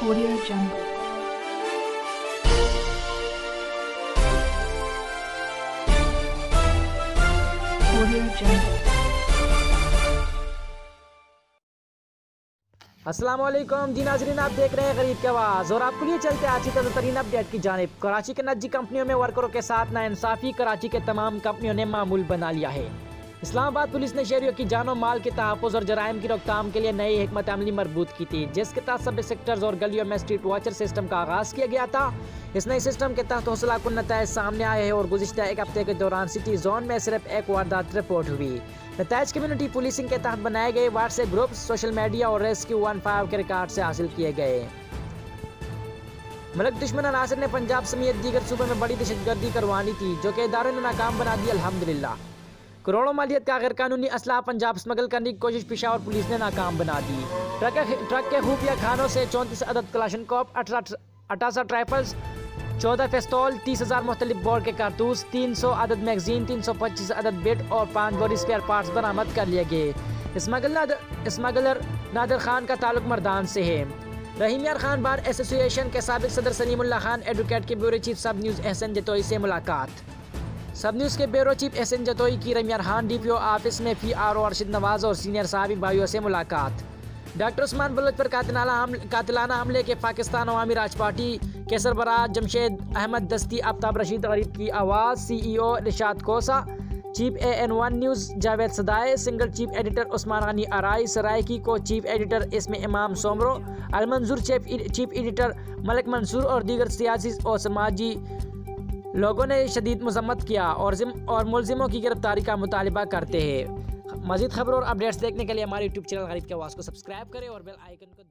Audio Jungle. Audio Jungle. अस्सलाम वालेकुम जी नाज़रीन, आप देख रहे हैं गरीब की आवाज़ और आपके लिए चलते आज की ताज़ा तरीन अपडेट की जानिब। कराची के निजी कंपनियों में वर्करों के साथ नाइंसाफ़ी कराची के तमाम कंपनियों ने मामूल बना लिया है। इस्लामाबाद पुलिस ने शहरियों की जानो माल के तहफ़्फ़ुज़ और जराइम की रोकथाम के लिए नई हिकमत अमली मरबूत की थी, जिसके तहत सब सेक्टर्स और गलियों में स्ट्रीट वॉचर सिस्टम का आगाज़ किया गया था। इस नए सिस्टम के तहत हौसलाकुन नताइज सामने आए हैं और गुज़िश्ता एक हफ्ते के दौरान सिटी जोन में सिर्फ एक वारदात रिपोर्ट हुई। नताइज कम्युनिटी पुलिसिंग के तहत बनाए गए व्हाट्सएप ग्रुप, सोशल मीडिया और रेस्क्यू 15 के रिकॉर्ड से हासिल किए गए। मुल्क दुश्मन अनासर ने पंजाब समेत दीगर सूबों में बड़ी दहशतगर्दी करवानी थी, जो कि इदारों ने नाकाम बना दी। अल्हम्दुलिल्लाह, करोड़ों मालियत का गैर कानूनी असलाह पंजाब स्मगल करने की कोशिश पेशावर पुलिस ने नाकाम बना दी। ट्रक के खुफिया खानों से 34 अदद कलाशनकोव, 68 राइफल्स, 14 पिस्तौल, 30,000 मुख्तलिफ बोर के कारतूस, 300 अदद मैगजीन, 325 अदद बेट और 5 बोरी स्पेयर पार्ट्स बरामद कर लिए गए। स्मगलर नादिर खान का ताल्लुक मर्दान से है। रहीम यार खान बार एसोसिएशन के साबिक सदर सलीमुल्लाह खान एडवोकेट के ब्यूरो चीफ सब न्यूज़ एहसन जतोई से मुलाकात। सब न्यूज़ के ब्यूरो चीफ एहसन जतोई की रहीम यार खान DPO ऑफिस में PRO अरशद नवाज और सीनियर साहबी भाइयों से मुलाकात। डॉक्टर उस्मान बलोच पर कातिलाना हमले के पाकिस्तान अवामी राज पार्टी के सरबराह जमशेद अहमद दस्ती, आफ्ताब रशीद गरीब की आवाज़, CEO Rishad Kosa, chief AN1 news Javed Sadae, single chief editor Usman Ghani Arai Saraiki को चीफ एडिटर इसमें इमाम सोमरो, अलमंजूर चीफ एडिटर मलिक मंसूर और दीगर सियासी और समाजी लोगों ने शदीद मजम्मत किया और मुलजिमों की गिरफ्तारी का मुतालबा करते हैं। मज़ीद खबरों और अपडेट्स देखने के लिए हमारे YouTube चैनल गरीब की आवाज़ को सब्सक्राइब करें और बेल आइकन को